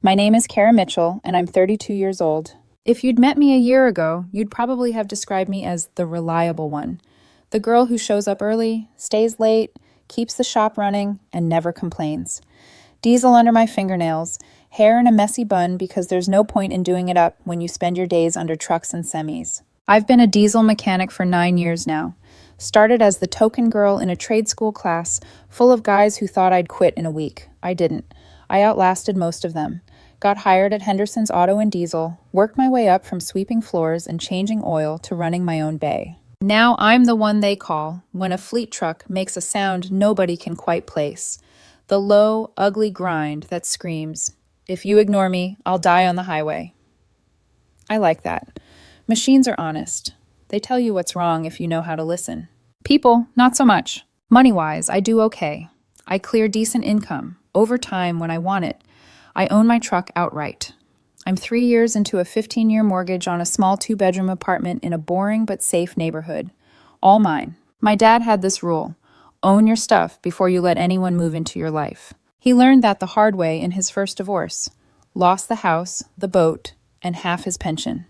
My name is Kara Mitchell, and I'm 32 years old. If you'd met me a year ago, you'd probably have described me as the reliable one. The girl who shows up early, stays late, keeps the shop running, and never complains. Diesel under my fingernails, hair in a messy bun because there's no point in doing it up when you spend your days under trucks and semis. I've been a diesel mechanic for 9 years now. Started as the token girl in a trade school class full of guys who thought I'd quit in a week. I didn't. I outlasted most of them. Got hired at Henderson's Auto and Diesel, worked my way up from sweeping floors and changing oil to running my own bay. Now I'm the one they call when a fleet truck makes a sound nobody can quite place. The low, ugly grind that screams, "If you ignore me, I'll die on the highway." I like that. Machines are honest. They tell you what's wrong if you know how to listen. People, not so much. Money-wise, I do okay. I clear decent income, overtime when I want it. I own my truck outright. I'm 3 years into a 15-year mortgage on a small 2-bedroom apartment in a boring but safe neighborhood. All mine. My dad had this rule: own your stuff before you let anyone move into your life. He learned that the hard way in his first divorce. Lost the house, the boat, and half his pension.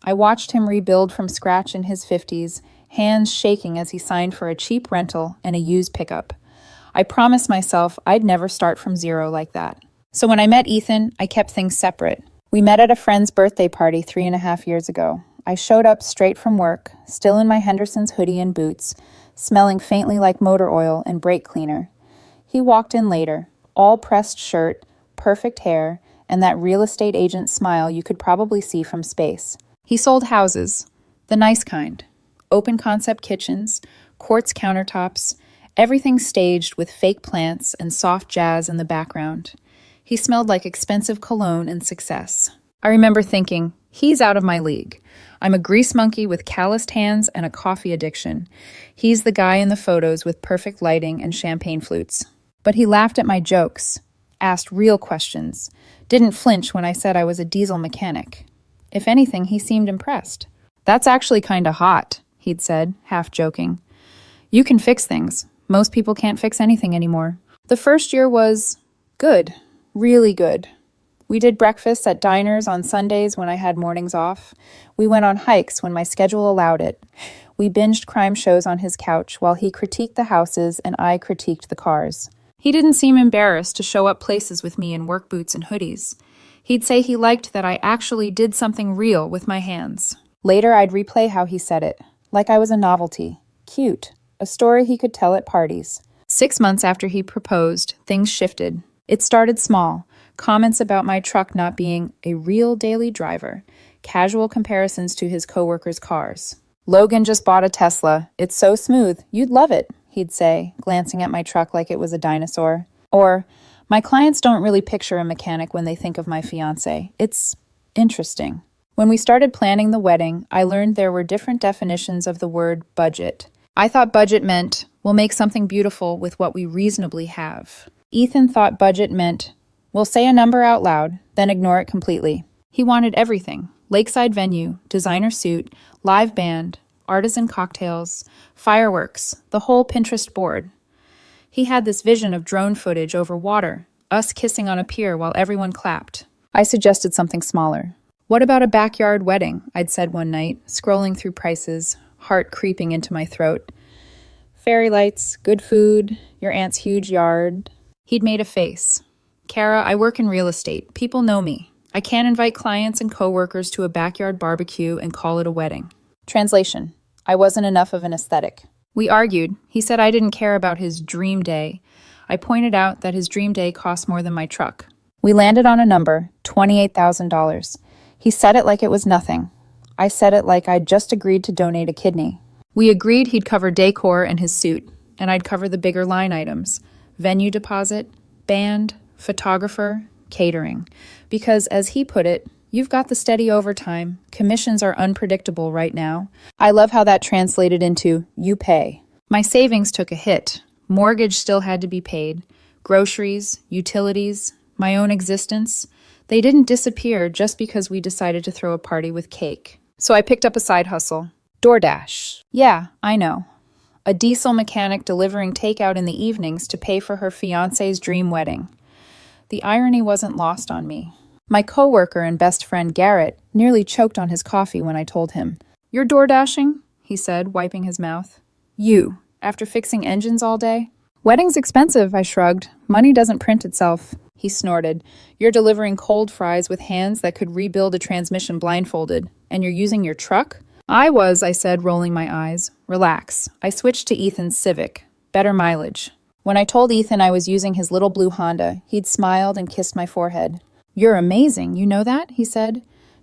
I watched him rebuild from scratch in his 50s, hands shaking as he signed for a cheap rental and a used pickup. I promised myself I'd never start from zero like that. So when I met Ethan, I kept things separate. We met at a friend's birthday party 3.5 years ago. I showed up straight from work, still in my Henderson's hoodie and boots, smelling faintly like motor oil and brake cleaner. He walked in later, all pressed shirt, perfect hair, and that real estate agent smile you could probably see from space. He sold houses, the nice kind, open concept kitchens, quartz countertops, everything staged with fake plants and soft jazz in the background. He smelled like expensive cologne and success. I remember thinking, he's out of my league. I'm a grease monkey with calloused hands and a coffee addiction. He's the guy in the photos with perfect lighting and champagne flutes. But he laughed at my jokes, asked real questions, didn't flinch when I said I was a diesel mechanic. If anything, he seemed impressed. "That's actually kinda hot," he'd said, half joking. "You can fix things. Most people can't fix anything anymore." The first year was good, really good. We did breakfasts at diners on Sundays when I had mornings off. We went on hikes when my schedule allowed it. We binged crime shows on his couch while he critiqued the houses and I critiqued the cars. He didn't seem embarrassed to show up places with me in work boots and hoodies. He'd say he liked that I actually did something real with my hands. Later, I'd replay how he said it, like I was a novelty. Cute. A story he could tell at parties. 6 months after he proposed, things shifted. It started small. Comments about my truck not being a real daily driver. Casual comparisons to his coworkers' cars. "Logan just bought a Tesla. It's so smooth. You'd love it," he'd say, glancing at my truck like it was a dinosaur. Or, "My clients don't really picture a mechanic when they think of my fiancé. It's interesting." When we started planning the wedding, I learned there were different definitions of the word budget. I thought budget meant, we'll make something beautiful with what we reasonably have. Ethan thought budget meant, we'll say a number out loud, then ignore it completely. He wanted everything: lakeside venue, designer suit, live band, artisan cocktails, fireworks, the whole Pinterest board. He had this vision of drone footage over water, us kissing on a pier while everyone clapped. I suggested something smaller. "What about a backyard wedding?" I'd said one night, scrolling through prices, heart creeping into my throat. "Fairy lights, good food, your aunt's huge yard." He'd made a face. "Kara, I work in real estate. People know me. I can't invite clients and coworkers to a backyard barbecue and call it a wedding." Translation: I wasn't enough of an aesthetic. We argued. He said I didn't care about his dream day. I pointed out that his dream day cost more than my truck. We landed on a number, $28,000. He said it like it was nothing. I said it like I'd just agreed to donate a kidney. We agreed he'd cover decor and his suit, and I'd cover the bigger line items: venue deposit, band, photographer, catering. Because, as he put it, you've got the steady overtime. Commissions are unpredictable right now. I love how that translated into, you pay. My savings took a hit. Mortgage still had to be paid. Groceries, utilities, my own existence. They didn't disappear just because we decided to throw a party with cake. So I picked up a side hustle. DoorDash. Yeah, I know. A diesel mechanic delivering takeout in the evenings to pay for her fiancé's dream wedding. The irony wasn't lost on me. My coworker and best friend Garrett nearly choked on his coffee when I told him. "You're door dashing?" he said, wiping his mouth. "You, after fixing engines all day?" "Wedding's expensive," I shrugged. "Money doesn't print itself." He snorted. "You're delivering cold fries with hands that could rebuild a transmission blindfolded, and you're using your truck?" I said, rolling my eyes. "Relax. I switched to Ethan's Civic. Better mileage." When I told Ethan I was using his little blue Honda, he'd smiled and kissed my forehead. "You're amazing, you know that?" he said.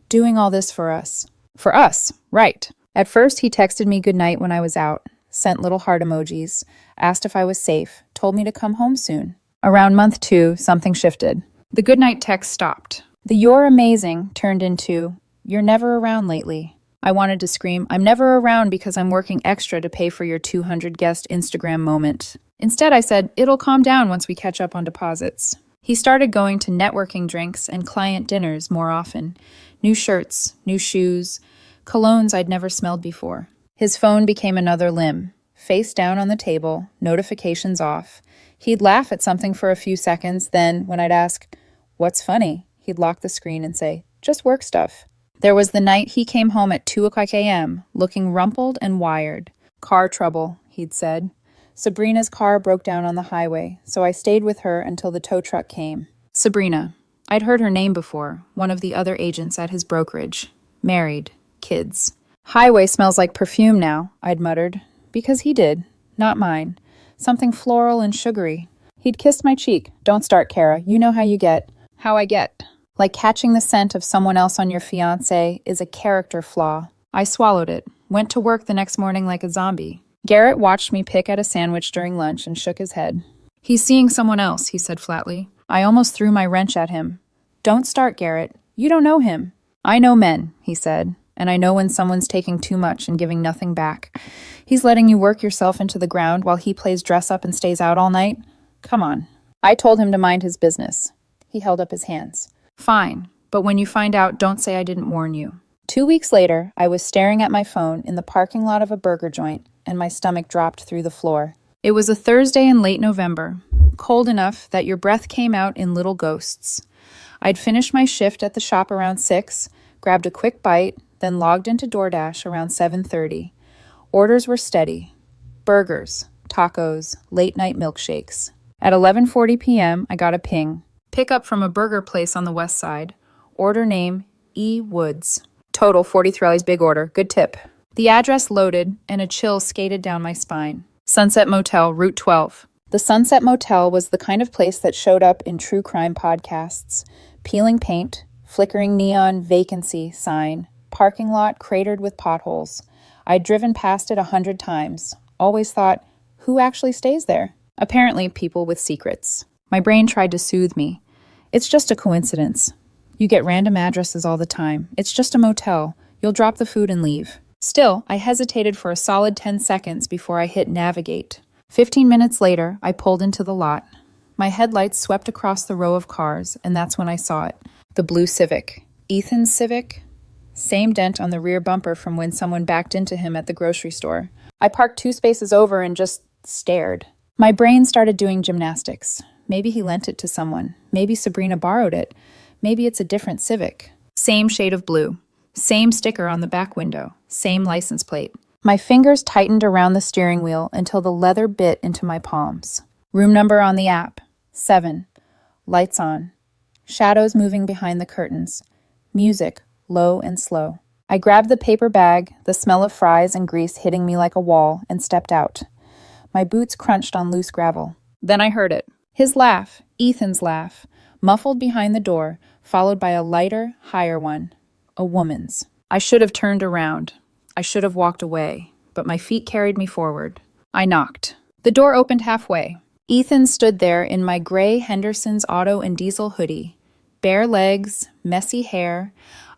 "Doing all this for us." "For us, right." At first, he texted me goodnight when I was out, sent little heart emojis, asked if I was safe, told me to come home soon. Around month 2, something shifted. The goodnight text stopped. The "you're amazing" turned into, "you're never around lately." I wanted to scream, "I'm never around because I'm working extra to pay for your 200 guest Instagram moment." Instead, I said, "It'll calm down once we catch up on deposits." He started going to networking drinks and client dinners more often. New shirts, new shoes, colognes I'd never smelled before. His phone became another limb. Face down on the table, notifications off. He'd laugh at something for a few seconds, then, when I'd ask, "What's funny?" he'd lock the screen and say, "Just work stuff." There was the night he came home at 2:00 a.m., looking rumpled and wired. "Car trouble," he'd said. Sabrina's car broke down on the highway, so I stayed with her until the tow truck came. Sabrina. I'd heard her name before, one of the other agents at his brokerage. Married. Kids. "Highway smells like perfume now," I'd muttered. Because he did. Not mine. Something floral and sugary. He'd kissed my cheek. "Don't start, Kara. You know how you get." How I get. Like catching the scent of someone else on your fiancé is a character flaw. I swallowed it. Went to work the next morning like a zombie. Garrett watched me pick at a sandwich during lunch and shook his head. "He's seeing someone else," he said flatly. I almost threw my wrench at him. "Don't start, Garrett. You don't know him." "I know men," he said, "and I know when someone's taking too much and giving nothing back. He's letting you work yourself into the ground while he plays dress up and stays out all night. Come on." I told him to mind his business. He held up his hands. "Fine, but when you find out, don't say I didn't warn you." 2 weeks later, I was staring at my phone in the parking lot of a burger joint, and my stomach dropped through the floor. It was a Thursday in late November, cold enough that your breath came out in little ghosts. I'd finished my shift at the shop around 6, grabbed a quick bite, then logged into DoorDash around 7:30. Orders were steady. Burgers, tacos, late-night milkshakes. At 11:40 p.m., I got a ping. Pick up from a burger place on the west side. Order name, E. Woods. Total, 43 big order. Good tip. The address loaded, and a chill skated down my spine. Sunset Motel, Route 12. The Sunset Motel was the kind of place that showed up in true crime podcasts. Peeling paint, flickering neon vacancy sign, parking lot cratered with potholes. I'd driven past it 100 times. Always thought, who actually stays there? Apparently, people with secrets. My brain tried to soothe me. It's just a coincidence. You get random addresses all the time. It's just a motel. You'll drop the food and leave. Still, I hesitated for a solid 10 seconds before I hit navigate. 15 minutes later, I pulled into the lot. My headlights swept across the row of cars, and that's when I saw it. The blue Civic. Ethan's Civic? Same dent on the rear bumper from when someone backed into him at the grocery store. I parked 2 spaces over and just stared. My brain started doing gymnastics. Maybe he lent it to someone. Maybe Sabrina borrowed it. Maybe it's a different Civic. Same shade of blue. Same sticker on the back window. Same license plate. My fingers tightened around the steering wheel until the leather bit into my palms. Room number on the app. 7. Lights on. Shadows moving behind the curtains. Music, low and slow. I grabbed the paper bag, the smell of fries and grease hitting me like a wall, and stepped out. My boots crunched on loose gravel. Then I heard it. His laugh, Ethan's laugh, muffled behind the door, followed by a lighter, higher one. A woman's. I should have turned around. I should have walked away, but my feet carried me forward. I knocked. The door opened halfway. Ethan stood there in my gray Henderson's auto and diesel hoodie. Bare legs, messy hair,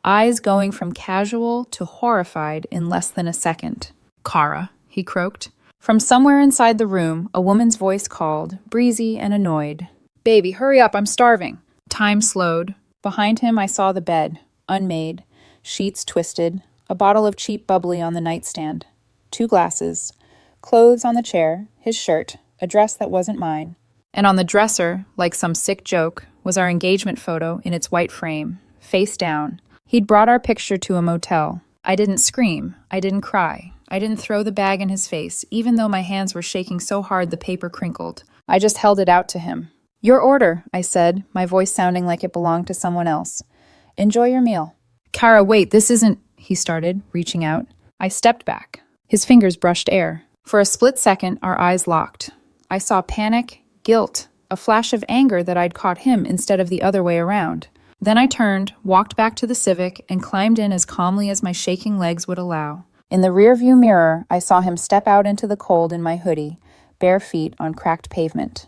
eyes going from casual to horrified in less than a second. "Kara," he croaked. From somewhere inside the room, a woman's voice called, breezy and annoyed. "Baby, hurry up, I'm starving." Time slowed. Behind him, I saw the bed, unmade, sheets twisted, a bottle of cheap bubbly on the nightstand, 2 glasses, clothes on the chair, his shirt, a dress that wasn't mine. And on the dresser, like some sick joke, was our engagement photo in its white frame, face down. He'd brought our picture to a motel. I didn't scream. I didn't cry. I didn't throw the bag in his face, even though my hands were shaking so hard the paper crinkled. I just held it out to him. "Your order," I said, my voice sounding like it belonged to someone else. "Enjoy your meal." "Kara, wait, this isn't," he started, reaching out. I stepped back. His fingers brushed air. For a split second, our eyes locked. I saw panic, guilt, a flash of anger that I'd caught him instead of the other way around. Then I turned, walked back to the Civic, and climbed in as calmly as my shaking legs would allow. In the rearview mirror, I saw him step out into the cold in my hoodie, bare feet on cracked pavement.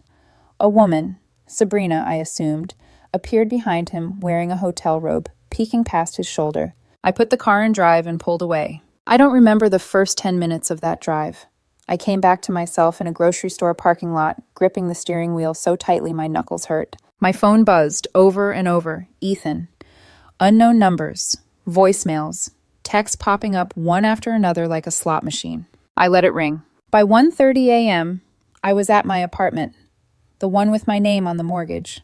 A woman, Sabrina, I assumed, appeared behind him wearing a hotel robe, peeking past his shoulder. I put the car in drive and pulled away. I don't remember the first 10 minutes of that drive. I came back to myself in a grocery store parking lot, gripping the steering wheel so tightly my knuckles hurt. My phone buzzed over and over. Ethan. Unknown numbers, voicemails, texts popping up one after another like a slot machine. I let it ring. By 1:30 a.m., I was at my apartment, the one with my name on the mortgage.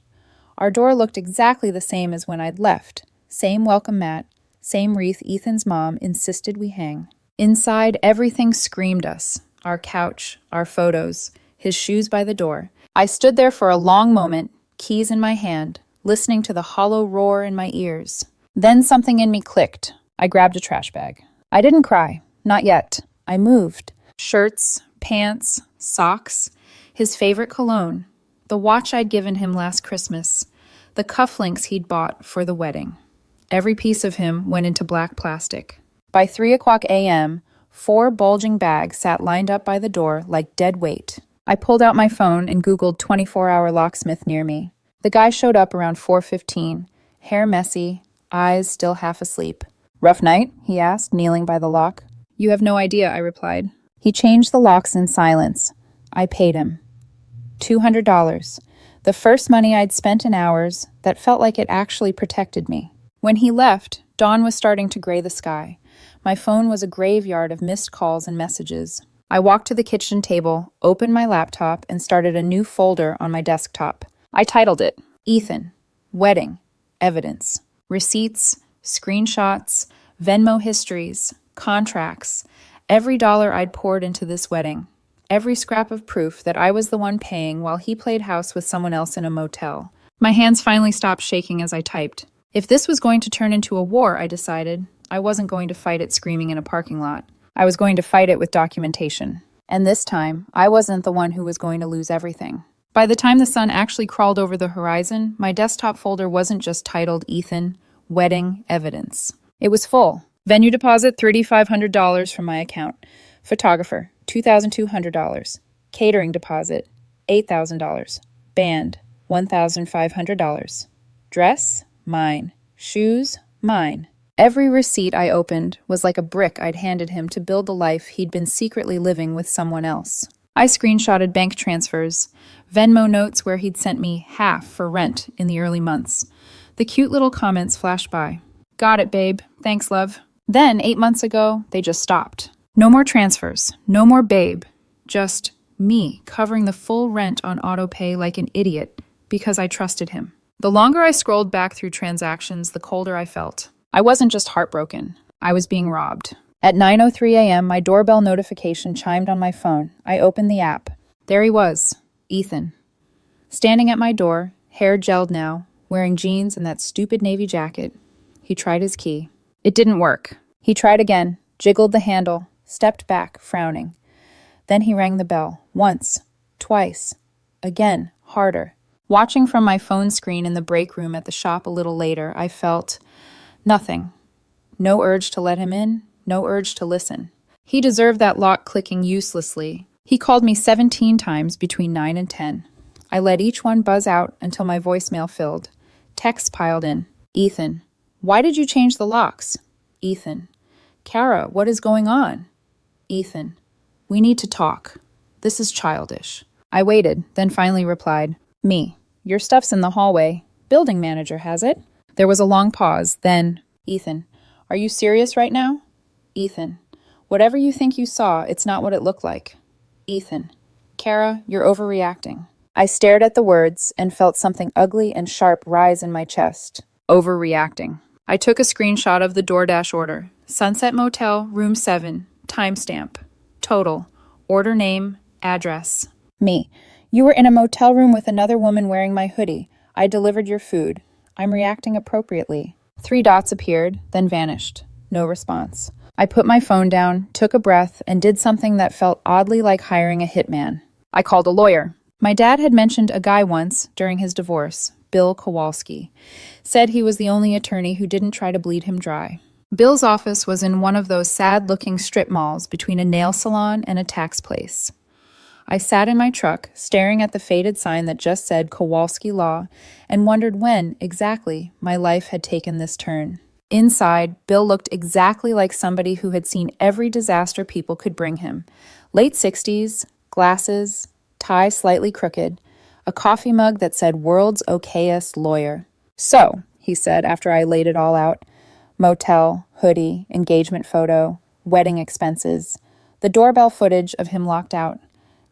Our door looked exactly the same as when I'd left. Same welcome mat, same wreath Ethan's mom insisted we hang. Inside, everything screamed us. Our couch, our photos, his shoes by the door. I stood there for a long moment, keys in my hand, listening to the hollow roar in my ears. Then something in me clicked. I grabbed a trash bag. I didn't cry. Not yet. I moved. Shirts, pants, socks, his favorite cologne, the watch I'd given him last Christmas, the cufflinks he'd bought for the wedding. Every piece of him went into black plastic. By 3:00 a.m., 4 bulging bags sat lined up by the door like dead weight. I pulled out my phone and Googled 24-hour locksmith near me. The guy showed up around 4:15, hair messy, eyes still half asleep. "Rough night?" he asked, kneeling by the lock. "You have no idea," I replied. He changed the locks in silence. I paid him. $200. The first money I'd spent in hours that felt like it actually protected me. When he left, dawn was starting to gray the sky. My phone was a graveyard of missed calls and messages. I walked to the kitchen table, opened my laptop, and started a new folder on my desktop. I titled it, Ethan, Wedding, Evidence, Receipts, Screenshots, Venmo histories, contracts, every dollar I'd poured into this wedding, every scrap of proof that I was the one paying while he played house with someone else in a motel. My hands finally stopped shaking as I typed. If this was going to turn into a war, I decided, I wasn't going to fight it screaming in a parking lot. I was going to fight it with documentation. And this time, I wasn't the one who was going to lose everything. By the time the sun actually crawled over the horizon, my desktop folder wasn't just titled Ethan, Wedding, Evidence. It was full. Venue deposit, $3,500 from my account. Photographer, $2,200. Catering deposit, $8,000. Band, $1,500. Dress, mine. Shoes, mine. Every receipt I opened was like a brick I'd handed him to build the life he'd been secretly living with someone else. I screenshotted bank transfers, Venmo notes where he'd sent me half for rent in the early months. The cute little comments flashed by. Got it, babe. Thanks, love. Then, 8 months ago, they just stopped. No more transfers. No more babe. Just me covering the full rent on autopay like an idiot because I trusted him. The longer I scrolled back through transactions, the colder I felt. I wasn't just heartbroken. I was being robbed. At 9:03 a.m., my doorbell notification chimed on my phone. I opened the app. There he was, Ethan. Standing at my door, hair gelled now, wearing jeans and that stupid navy jacket. He tried his key. It didn't work. He tried again, jiggled the handle, stepped back, frowning. Then he rang the bell. Once, twice, again, harder. Watching from my phone screen in the break room at the shop a little later, I felt nothing. No urge to let him in, no urge to listen. He deserved that lock clicking uselessly. He called me 17 times between 9 and 10. I let each one buzz out until my voicemail filled. Texts piled in. Ethan, why did you change the locks? Ethan, Kara, what is going on? Ethan, we need to talk. This is childish. I waited, then finally replied, Me, your stuff's in the hallway. Building manager has it. There was a long pause, then, Ethan, are you serious right now? Ethan, whatever you think you saw, it's not what it looked like. Ethan, Kara, you're overreacting. I stared at the words and felt something ugly and sharp rise in my chest. Overreacting. I took a screenshot of the DoorDash order. Sunset Motel, room 7, timestamp. Total. Order name, address. Me. You were in a motel room with another woman wearing my hoodie. I delivered your food. I'm reacting appropriately. 3 dots appeared, then vanished. No response. I put my phone down, took a breath, and did something that felt oddly like hiring a hitman. I called a lawyer. My dad had mentioned a guy once during his divorce, Bill Kowalski. Said he was the only attorney who didn't try to bleed him dry. Bill's office was in one of those sad-looking strip malls between a nail salon and a tax place. I sat in my truck, staring at the faded sign that just said Kowalski Law, and wondered when, exactly, my life had taken this turn. Inside, Bill looked exactly like somebody who had seen every disaster people could bring him. Late 60s, glasses, tie slightly crooked, a coffee mug that said World's Okayest Lawyer. So, he said after I laid it all out, motel, hoodie, engagement photo, wedding expenses, the doorbell footage of him locked out.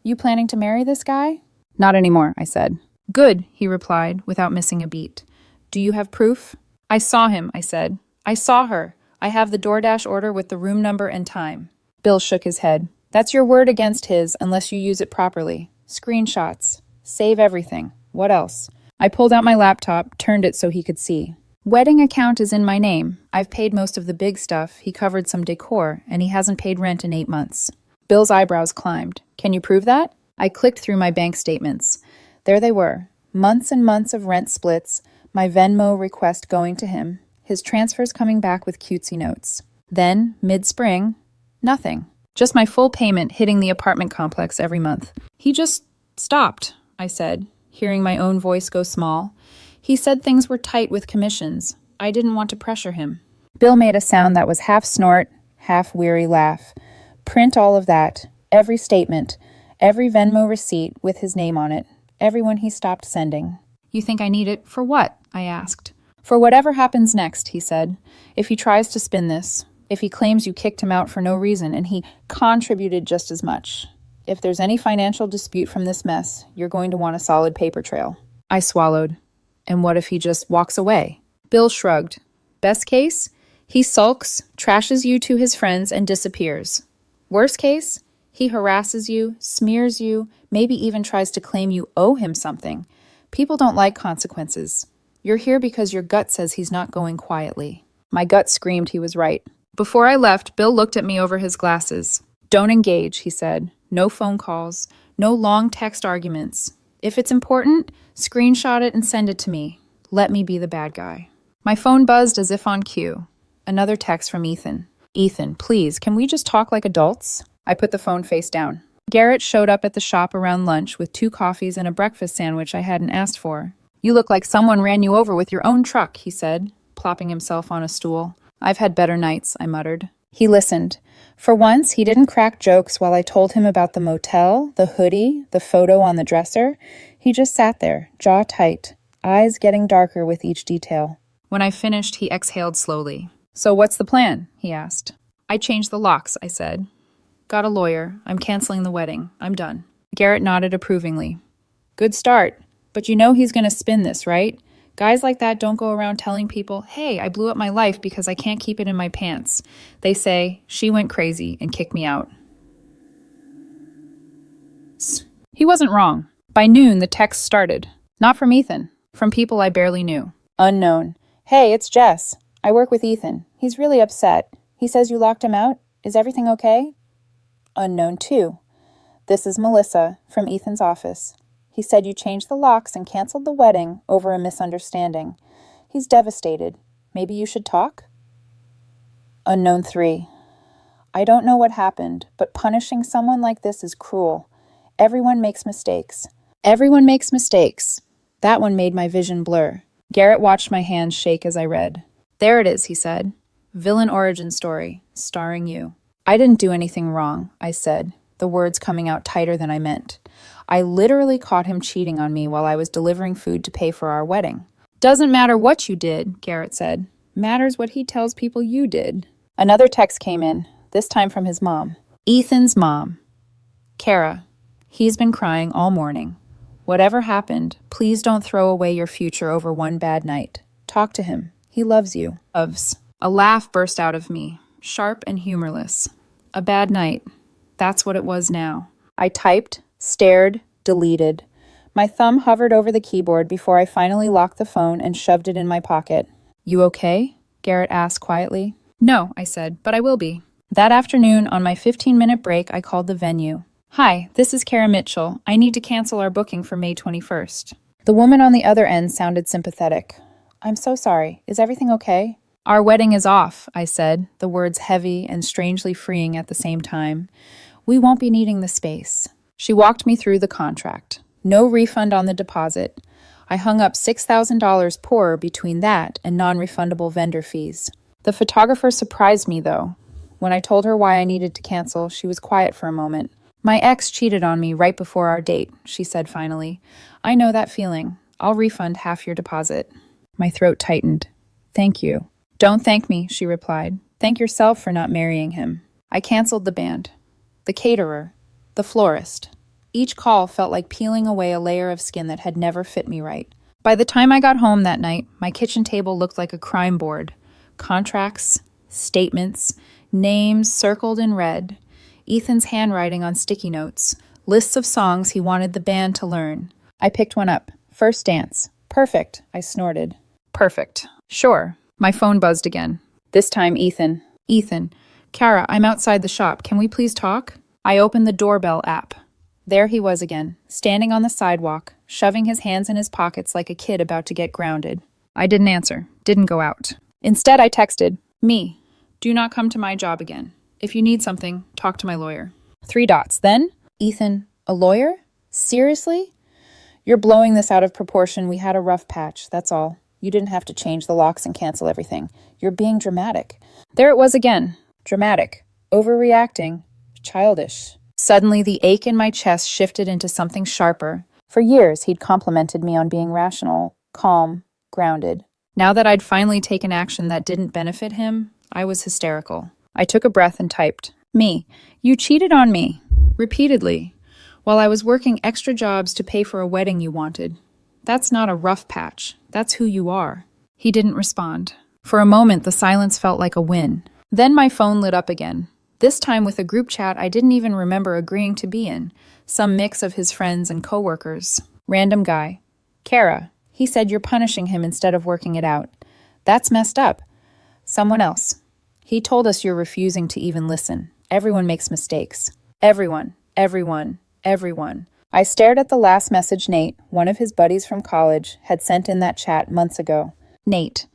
You planning to marry this guy? Not anymore, I said. Good, he replied, without missing a beat. Do you have proof? I saw him, I said. I saw her. I have the DoorDash order with the room number and time. Bill shook his head. That's your word against his unless you use it properly. Screenshots. Save everything. What else? I pulled out my laptop, turned it so he could see. Wedding account is in my name. I've paid most of the big stuff. He covered some decor, and he hasn't paid rent in 8 months. Bill's eyebrows climbed. Can you prove that? I clicked through my bank statements. There they were. Months and months of rent splits, my Venmo request going to him, his transfers coming back with cutesy notes. Then, mid-spring, nothing. Just my full payment hitting the apartment complex every month. He just stopped, I said, hearing my own voice go small. He said things were tight with commissions. I didn't want to pressure him. Bill made a sound that was half snort, half weary laugh. Print all of that, every statement, every Venmo receipt with his name on it, every one he stopped sending. You think I need it for what? I asked. For whatever happens next, he said. If he tries to spin this, if he claims you kicked him out for no reason and he contributed just as much. If there's any financial dispute from this mess, you're going to want a solid paper trail. I swallowed. And what if he just walks away? Bill shrugged. Best case, he sulks, trashes you to his friends, and disappears. Worst case, he harasses you, smears you, maybe even tries to claim you owe him something. People don't like consequences. You're here because your gut says he's not going quietly. My gut screamed he was right. Before I left, Bill looked at me over his glasses. Don't engage, he said. No phone calls, no long text arguments. If it's important, screenshot it and send it to me. Let me be the bad guy. My phone buzzed as if on cue. Another text from Ethan. Ethan, please, can we just talk like adults? I put the phone face down. Garrett showed up at the shop around lunch with 2 coffees and a breakfast sandwich I hadn't asked for. You look like someone ran you over with your own truck, he said, plopping himself on a stool. I've had better nights, I muttered. He listened. For once, he didn't crack jokes while I told him about the motel, the hoodie, the photo on the dresser. He just sat there, jaw tight, eyes getting darker with each detail. When I finished, he exhaled slowly. So what's the plan? He asked. I changed the locks, I said. Got a lawyer. I'm canceling the wedding. I'm done. Garrett nodded approvingly. Good start. But you know he's going to spin this, right? Guys like that don't go around telling people, hey, I blew up my life because I can't keep it in my pants. They say, she went crazy and kicked me out. He wasn't wrong. By noon, the text started. Not from Ethan. From people I barely knew. Unknown. Hey, it's Jess. I work with Ethan. He's really upset. He says you locked him out. Is everything okay? Unknown 2. This is Melissa from Ethan's office. He said you changed the locks and canceled the wedding over a misunderstanding. He's devastated. Maybe you should talk? Unknown 3. I don't know what happened, but punishing someone like this is cruel. Everyone makes mistakes. Everyone makes mistakes. That one made my vision blur. Garrett watched my hands shake as I read. There it is, he said. Villain origin story, starring you. I didn't do anything wrong, I said, the words coming out tighter than I meant. I literally caught him cheating on me while I was delivering food to pay for our wedding. Doesn't matter what you did, Garrett said. Matters what he tells people you did. Another text came in, this time from his mom. Ethan's mom. Kara. He's been crying all morning. Whatever happened, please don't throw away your future over one bad night. Talk to him. He loves you. Loves. A laugh burst out of me, sharp and humorless. A bad night. That's what it was now. I typed, stared, deleted. My thumb hovered over the keyboard before I finally locked the phone and shoved it in my pocket. You okay? Garrett asked quietly. No, I said, but I will be. That afternoon, on my 15-minute break, I called the venue. Hi, this is Kara Mitchell. I need to cancel our booking for May 21st. The woman on the other end sounded sympathetic. I'm so sorry. Is everything okay? Our wedding is off, I said, the words heavy and strangely freeing at the same time. We won't be needing the space. She walked me through the contract. No refund on the deposit. I hung up $6,000 poorer between that and non-refundable vendor fees. The photographer surprised me, though. When I told her why I needed to cancel, she was quiet for a moment. My ex cheated on me right before our date, she said finally. I know that feeling. I'll refund half your deposit. My throat tightened. Thank you. Don't thank me, she replied. Thank yourself for not marrying him. I canceled the band, the caterer, the florist. Each call felt like peeling away a layer of skin that had never fit me right. By the time I got home that night, my kitchen table looked like a crime board. Contracts, statements, names circled in red, Ethan's handwriting on sticky notes, lists of songs he wanted the band to learn. I picked one up. First dance. Perfect, I snorted. Perfect. Sure. My phone buzzed again. This time, Ethan. Ethan. Kara, I'm outside the shop. Can we please talk? I opened the doorbell app. There he was again, standing on the sidewalk, shoving his hands in his pockets like a kid about to get grounded. I didn't answer. Didn't go out. Instead, I texted, Me. Do not come to my job again. If you need something, talk to my lawyer. 3 dots. Then, Ethan, a lawyer? Seriously? You're blowing this out of proportion. We had a rough patch, that's all. You didn't have to change the locks and cancel everything. You're being dramatic. There it was again. Dramatic. Overreacting. Childish. Suddenly, the ache in my chest shifted into something sharper. For years, he'd complimented me on being rational, calm, grounded. Now that I'd finally taken action that didn't benefit him, I was hysterical. I took a breath and typed, Me, you cheated on me. Repeatedly. While I was working extra jobs to pay for a wedding you wanted. That's not a rough patch. That's who you are. He didn't respond. For a moment, the silence felt like a win. Then my phone lit up again. This time with a group chat I didn't even remember agreeing to be in. Some mix of his friends and coworkers. Random guy. Kara. He said you're punishing him instead of working it out. That's messed up. Someone else. He told us you're refusing to even listen. Everyone makes mistakes. Everyone. I stared at the last message Nate, one of his buddies from college, had sent in that chat months ago. Nate.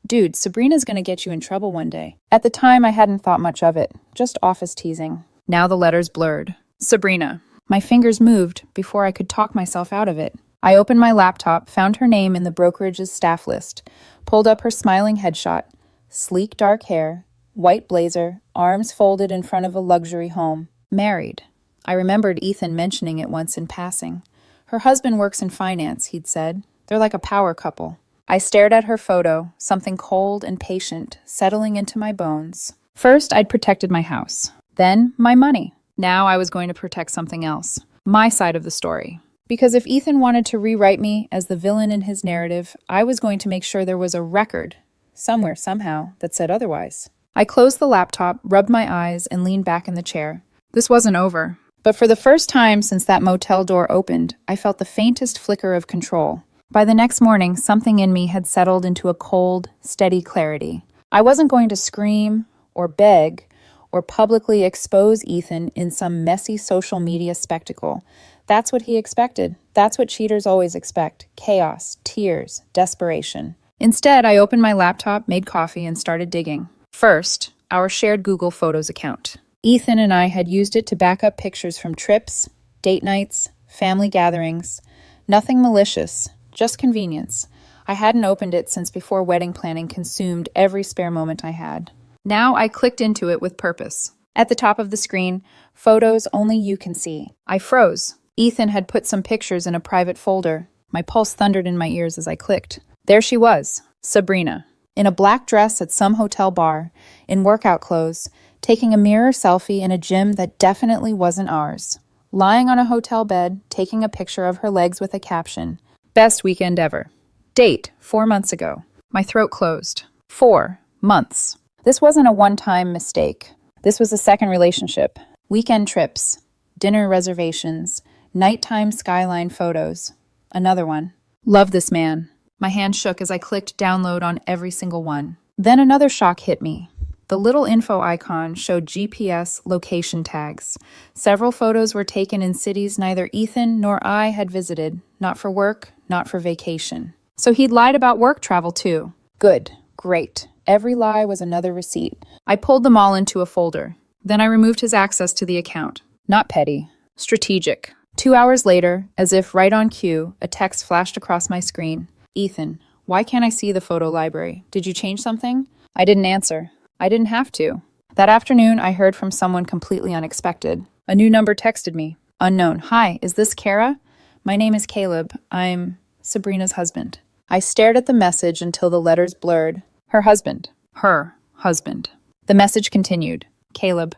Dude, Sabrina's gonna get you in trouble one day. At the time, I hadn't thought much of it. Just office teasing. Now the letters blurred. Sabrina. My fingers moved before I could talk myself out of it. I opened my laptop, found her name in the brokerage's staff list, pulled up her smiling headshot. Sleek dark hair, white blazer, arms folded in front of a luxury home. Married. I remembered Ethan mentioning it once in passing. Her husband works in finance, he'd said. They're like a power couple. I stared at her photo, something cold and patient, settling into my bones. First, I'd protected my house. Then, my money. Now I was going to protect something else. My side of the story. Because if Ethan wanted to rewrite me as the villain in his narrative, I was going to make sure there was a record, somewhere, somehow, that said otherwise. I closed the laptop, rubbed my eyes, and leaned back in the chair. This wasn't over. But for the first time since that motel door opened, I felt the faintest flicker of control. By the next morning, something in me had settled into a cold, steady clarity. I wasn't going to scream, or beg, or publicly expose Ethan in some messy social media spectacle. That's what he expected. That's what cheaters always expect. Chaos, tears, desperation. Instead, I opened my laptop, made coffee, and started digging. First, our shared Google Photos account. Ethan and I had used it to back up pictures from trips, date nights, family gatherings. Nothing malicious, just convenience. I hadn't opened it since before wedding planning consumed every spare moment I had. Now I clicked into it with purpose. At the top of the screen, photos only you can see. I froze. Ethan had put some pictures in a private folder. My pulse thundered in my ears as I clicked. There she was, Sabrina, in a black dress at some hotel bar, in workout clothes, taking a mirror selfie in a gym that definitely wasn't ours. lying on a hotel bed, taking a picture of her legs with a caption, "Best weekend ever." Date, 4 months ago. My throat closed. 4 months. This wasn't a one-time mistake. This was a second relationship. Weekend trips, dinner reservations, nighttime skyline photos. Another one. Love this man. My hand shook as I clicked download on every single one. Then another shock hit me. The little info icon showed GPS location tags. Several photos were taken in cities neither Ethan nor I had visited, not for work, not for vacation. So he'd lied about work travel too. Good. Great. Every lie was another receipt. I pulled them all into a folder. Then I removed his access to the account. Not petty. Strategic. 2 hours later, as if right on cue, a text flashed across my screen. Ethan, why can't I see the photo library? Did you change something? I didn't answer. I didn't have to. That afternoon, I heard from someone completely unexpected. A new number texted me. Unknown. Hi, is this Kara? My name is Caleb. I'm Sabrina's husband. I stared at the message until the letters blurred. Her husband. Her husband. The message continued. Caleb,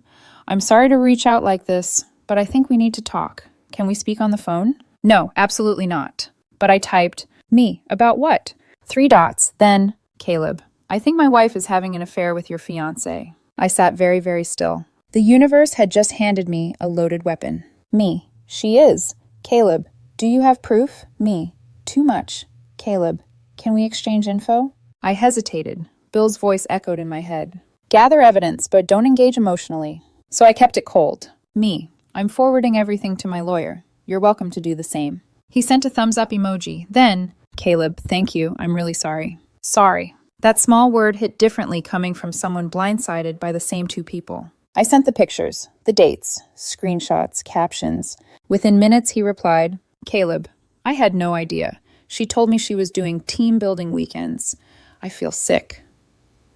I'm sorry to reach out like this, but I think we need to talk. Can we speak on the phone? No, absolutely not. But I typed, me, about what? 3 dots, then, Caleb, I think my wife is having an affair with your fiancé. I sat very, very still. The universe had just handed me a loaded weapon. Me, she is. Caleb, do you have proof? Me, too much. Caleb, can we exchange info? I hesitated. Bill's voice echoed in my head. Gather evidence, but don't engage emotionally. So I kept it cold. Me, I'm forwarding everything to my lawyer. You're welcome to do the same. He sent a thumbs up emoji. Then, Caleb, thank you. I'm really sorry. Sorry. That small word hit differently coming from someone blindsided by the same 2 people. I sent the pictures, the dates, screenshots, captions. Within minutes, he replied, Caleb, I had no idea. She told me she was doing team building weekends. I feel sick.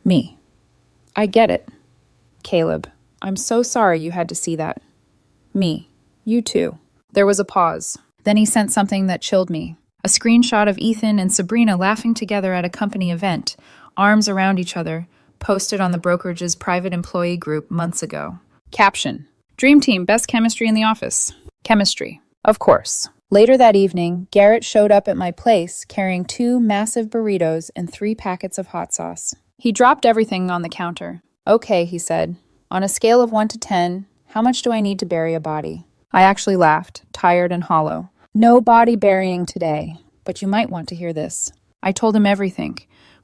Me. I get it. Caleb, I'm so sorry you had to see that. Me. You too. There was a pause. Then he sent something that chilled me. A screenshot of Ethan and Sabrina laughing together at a company event, arms around each other, posted on the brokerage's private employee group months ago. Caption. Dream team, best chemistry in the office. Chemistry. Of course. Later that evening, Garrett showed up at my place carrying 2 massive burritos and 3 packets of hot sauce. He dropped everything on the counter. Okay, he said. On a scale of 1 to 10, how much do I need to bury a body? I actually laughed, tired and hollow. No body burying today, but you might want to hear this. I told him everything.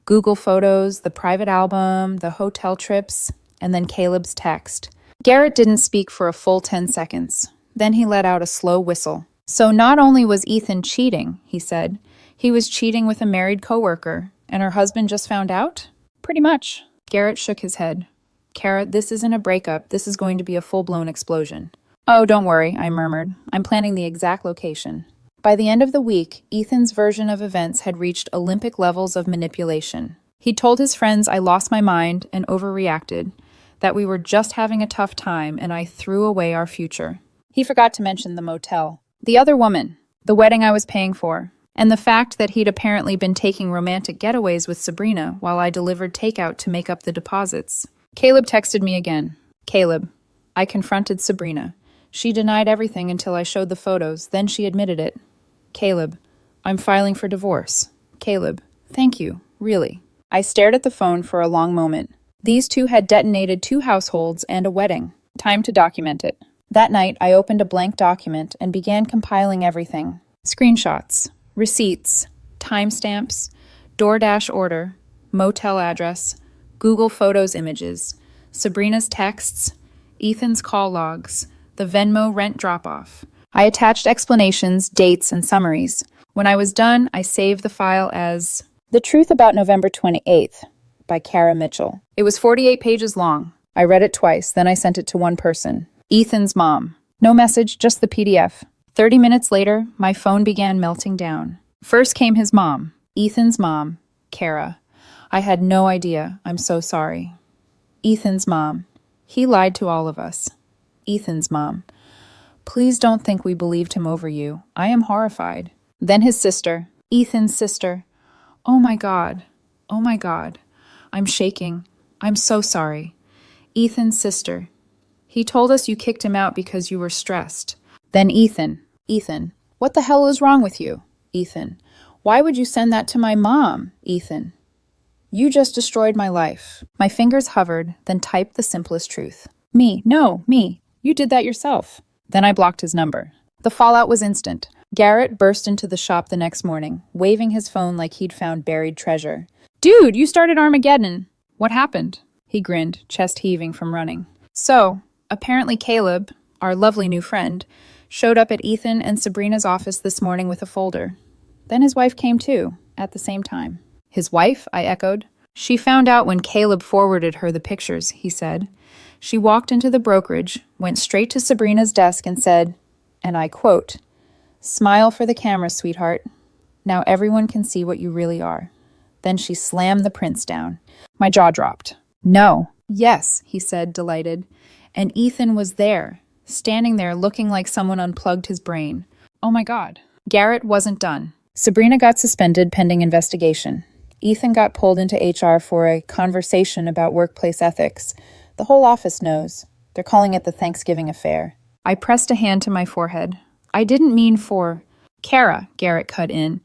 Google photos, the private album, the hotel trips, and then Caleb's text. Garrett didn't speak for a full 10 seconds. Then he let out a slow whistle. So not only was Ethan cheating, he said, he was cheating with a married coworker, and her husband just found out? Pretty much. Garrett shook his head. Kara, this isn't a breakup. This is going to be a full-blown explosion. Oh, don't worry, I murmured. I'm planning the exact location. By the end of the week, Ethan's version of events had reached Olympic levels of manipulation. He told his friends I lost my mind and overreacted, that we were just having a tough time and I threw away our future. He forgot to mention the motel, the other woman, the wedding I was paying for, and the fact that he'd apparently been taking romantic getaways with Sabrina while I delivered takeout to make up the deposits. Caleb texted me again. Caleb, I confronted Sabrina. She denied everything until I showed the photos, then she admitted it. Caleb, I'm filing for divorce. Caleb, thank you, really. I stared at the phone for a long moment. These 2 had detonated 2 households and a wedding. Time to document it. That night, I opened a blank document and began compiling everything. Screenshots, receipts, timestamps, DoorDash order, motel address, Google Photos images, Sabrina's texts, Ethan's call logs, the Venmo rent drop-off. I attached explanations, dates, and summaries. When I was done, I saved the file as The Truth About November 28th by Kara Mitchell. It was 48 pages long. I read it twice, then I sent it to one person. Ethan's mom. No message, just the PDF. 30 minutes later, my phone began melting down. First came his mom. Ethan's mom, Kara. I had no idea. I'm so sorry. Ethan's mom. He lied to all of us. Ethan's mom. Please don't think we believed him over you. I am horrified. Then his sister. Ethan's sister. Oh my God. Oh my God. I'm shaking. I'm so sorry. Ethan's sister. He told us you kicked him out because you were stressed. Then Ethan. Ethan. What the hell is wrong with you? Ethan. Why would you send that to my mom? Ethan. You just destroyed my life. My fingers hovered, then typed the simplest truth. Me. No, me. You did that yourself. Then I blocked his number. The fallout was instant. Garrett burst into the shop the next morning, waving his phone like he'd found buried treasure. Dude, you started Armageddon. What happened? He grinned, chest heaving from running. So, apparently Caleb, our lovely new friend, showed up at Ethan and Sabrina's office this morning with a folder. Then his wife came too, at the same time. His wife? I echoed. She found out when Caleb forwarded her the pictures, he said. She walked into the brokerage, went straight to Sabrina's desk and said, and I quote, "Smile for the camera, sweetheart. Now everyone can see what you really are." Then she slammed the prints down. My jaw dropped. No. Yes, he said, delighted. And Ethan was there, standing there looking like someone unplugged his brain. Oh my God. Garrett wasn't done. Sabrina got suspended pending investigation. Ethan got pulled into HR for a conversation about workplace ethics. The whole office knows. They're calling it the Thanksgiving affair. I pressed a hand to my forehead. I didn't mean for... Kara, Garrett cut in.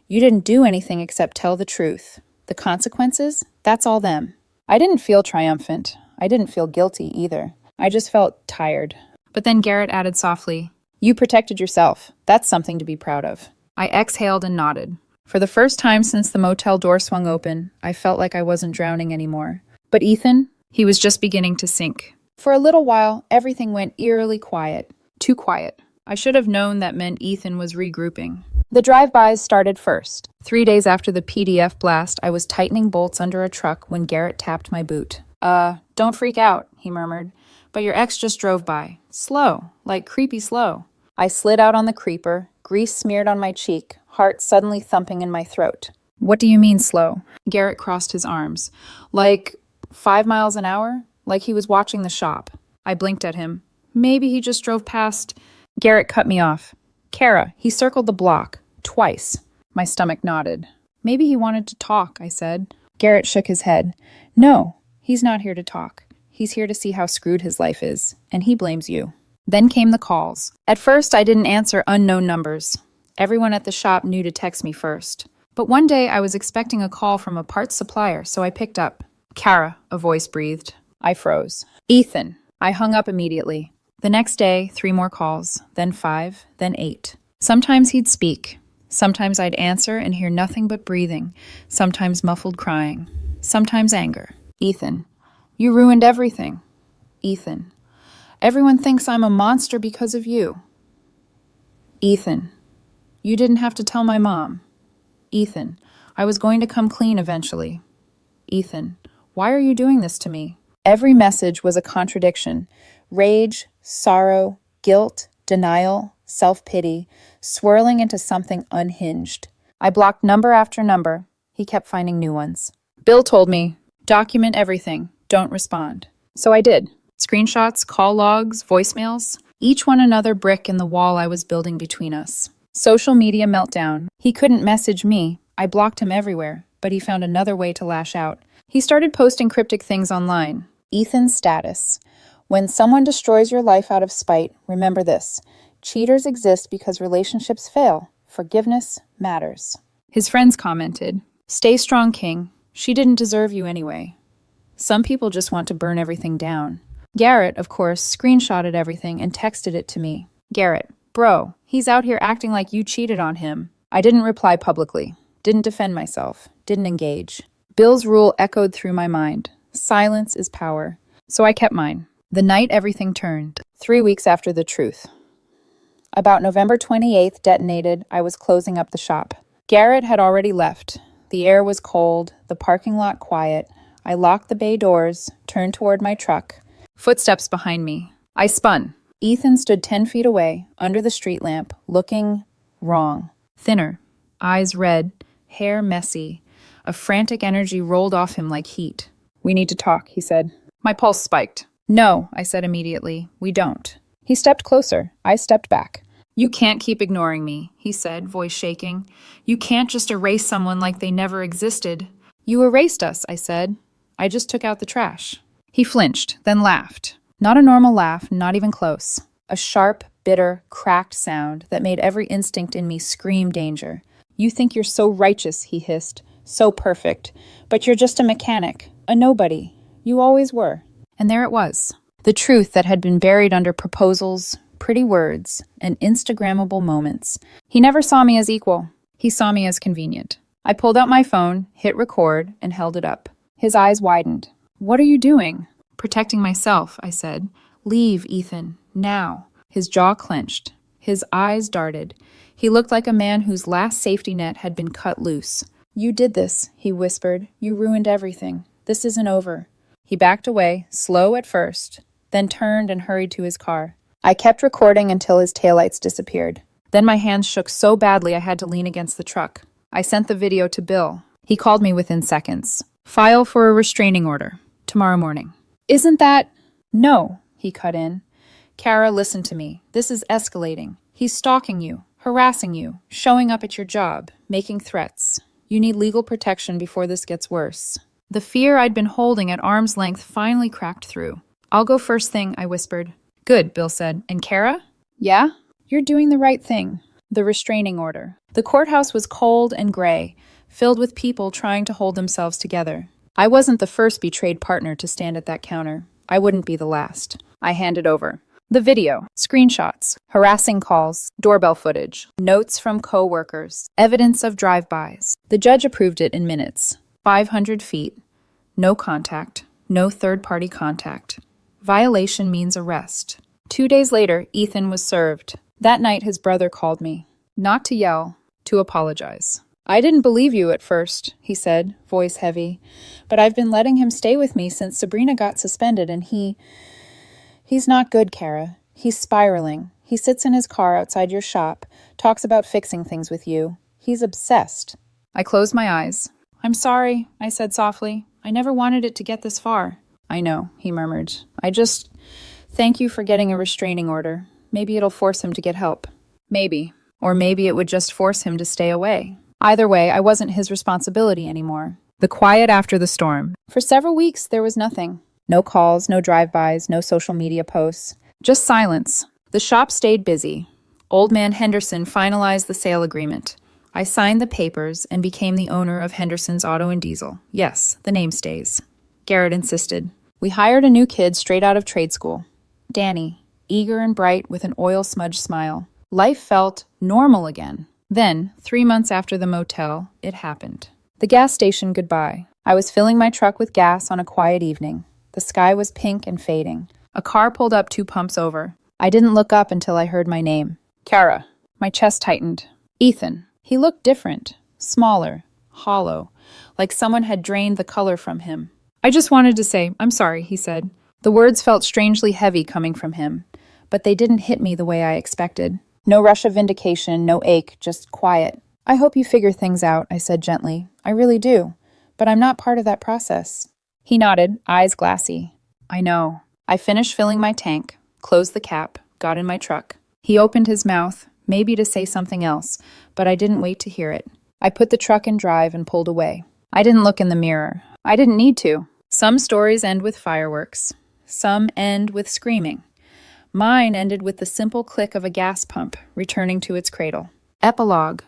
You didn't do anything except tell the truth. The consequences? That's all them. I didn't feel triumphant. I didn't feel guilty either. I just felt tired. But then Garrett added softly, You protected yourself. That's something to be proud of. I exhaled and nodded. For the first time since the motel door swung open, I felt like I wasn't drowning anymore. But Ethan, he was just beginning to sink. For a little while, everything went eerily quiet. Too quiet. I should have known that meant Ethan was regrouping. The drive-bys started first. 3 days after the PDF blast, I was tightening bolts under a truck when Garrett tapped my boot. Don't freak out, he murmured. But your ex just drove by. Slow, like creepy slow. I slid out on the creeper, grease smeared on my cheek, heart suddenly thumping in my throat. What do you mean slow? Garrett crossed his arms. Like 5 miles an hour? Like he was watching the shop. I blinked at him. Maybe he just drove past... Garrett cut me off. Kara, he circled the block. Twice. My stomach nodded. Maybe he wanted to talk, I said. Garrett shook his head. No, he's not here to talk. He's here to see how screwed his life is. And he blames you. Then came the calls. At first, I didn't answer unknown numbers. Everyone at the shop knew to text me first. But one day, I was expecting a call from a parts supplier, so I picked up. Kara, a voice breathed. I froze. Ethan. I hung up immediately. The next day, 3 more calls, then 5, then 8. Sometimes he'd speak. Sometimes I'd answer and hear nothing but breathing, sometimes muffled crying, sometimes anger. Ethan, you ruined everything. Ethan, everyone thinks I'm a monster because of you. Ethan, you didn't have to tell my mom. Ethan, I was going to come clean eventually. Ethan, why are you doing this to me? Every message was a contradiction. Rage, sorrow, guilt, denial, self-pity, swirling into something unhinged. I blocked number after number. He kept finding new ones. Bill told me, document everything, don't respond. So I did. Screenshots, call logs, voicemails, each one another brick in the wall I was building between us. Social media meltdown. He couldn't message me. I blocked him everywhere, but he found another way to lash out. He started posting cryptic things online. Ethan's status. When someone destroys your life out of spite, remember this. Cheaters exist because relationships fail. Forgiveness matters. His friends commented, Stay strong, King. She didn't deserve you anyway. Some people just want to burn everything down. Garrett, of course, screenshotted everything and texted it to me. Garrett, bro, he's out here acting like you cheated on him. I didn't reply publicly. Didn't defend myself. Didn't engage. Bill's rule echoed through my mind. Silence is power. So I kept mine. The night everything turned. 3 weeks after the truth. About November 28th detonated, I was closing up the shop. Garrett had already left. The air was cold, the parking lot quiet. I locked the bay doors, turned toward my truck. Footsteps behind me. I spun. Ethan stood 10 feet away, under the street lamp, looking wrong. Thinner, eyes red, hair messy. A frantic energy rolled off him like heat. We need to talk, he said. My pulse spiked. No, I said immediately. We don't. He stepped closer. I stepped back. You can't keep ignoring me, he said, voice shaking. You can't just erase someone like they never existed. You erased us, I said. I just took out the trash. He flinched, then laughed. Not a normal laugh, not even close. A sharp, bitter, cracked sound that made every instinct in me scream danger. "You think you're so righteous," he hissed, "so perfect. But you're just a mechanic, a nobody. You always were." And there it was. The truth that had been buried under proposals, pretty words, and Instagrammable moments. He never saw me as equal. He saw me as convenient. I pulled out my phone, hit record, and held it up. His eyes widened. "What are you doing?" "Protecting myself," I said. "Leave, Ethan, now." His jaw clenched. His eyes darted. He looked like a man whose last safety net had been cut loose. "You did this," he whispered. "You ruined everything. This isn't over." He backed away, slow at first, then turned and hurried to his car. I kept recording until his taillights disappeared. Then my hands shook so badly I had to lean against the truck. I sent the video to Bill. He called me within seconds. "File for a restraining order. Tomorrow morning." "Isn't that—" "No," he cut in. "Kara, listen to me. This is escalating. He's stalking you, harassing you, showing up at your job, making threats. You need legal protection before this gets worse." The fear I'd been holding at arm's length finally cracked through. "I'll go first thing," I whispered. "Good," Bill said. "And Kara?" "Yeah?" "You're doing the right thing." The restraining order. The courthouse was cold and gray, filled with people trying to hold themselves together. I wasn't the first betrayed partner to stand at that counter. I wouldn't be the last. I handed over the video, screenshots, harassing calls, doorbell footage, notes from co-workers, evidence of drive-bys. The judge approved it in minutes. 500 feet. No contact. No third-party contact. Violation means arrest. 2 days later, Ethan was served. That night, his brother called me. Not to yell, to apologize. "I didn't believe you at first," he said, voice heavy. "But I've been letting him stay with me since Sabrina got suspended, and he's not good, Kara. He's spiraling. He sits in his car outside your shop, talks about fixing things with you. He's obsessed." I closed my eyes. "I'm sorry," I said softly. "I never wanted it to get this far." "I know," he murmured. Thank you for getting a restraining order. Maybe it'll force him to get help." Maybe. Or maybe it would just force him to stay away. Either way, I wasn't his responsibility anymore. The quiet after the storm. For several weeks, there was nothing. No calls, no drive-bys, no social media posts. Just silence. The shop stayed busy. Old man Henderson finalized the sale agreement. I signed the papers and became the owner of Henderson's Auto and Diesel. Yes, the name stays. Garrett insisted. We hired a new kid straight out of trade school. Danny, eager and bright with an oil-smudged smile. Life felt normal again. Then, 3 months after the motel, it happened. The gas station goodbye. I was filling my truck with gas on a quiet evening. The sky was pink and fading. A car pulled up 2 pumps over. I didn't look up until I heard my name. Kara. My chest tightened. Ethan. He looked different. Smaller. Hollow. Like someone had drained the color from him. "I just wanted to say, I'm sorry," he said. The words felt strangely heavy coming from him, but they didn't hit me the way I expected. No rush of vindication, no ache, just quiet. "I hope you figure things out," I said gently. "I really do. But I'm not part of that process." He nodded, eyes glassy. "I know." I finished filling my tank, closed the cap, got in my truck. He opened his mouth, maybe to say something else, but I didn't wait to hear it. I put the truck in drive and pulled away. I didn't look in the mirror. I didn't need to. Some stories end with fireworks. Some end with screaming. Mine ended with the simple click of a gas pump returning to its cradle. Epilogue.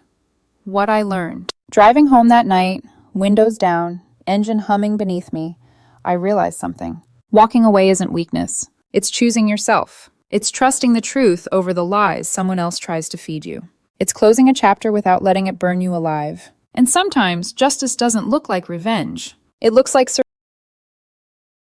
What I learned. Driving home that night, windows down, engine humming beneath me, I realized something. Walking away isn't weakness. It's choosing yourself. It's trusting the truth over the lies someone else tries to feed you. It's closing a chapter without letting it burn you alive. And sometimes justice doesn't look like revenge. It looks like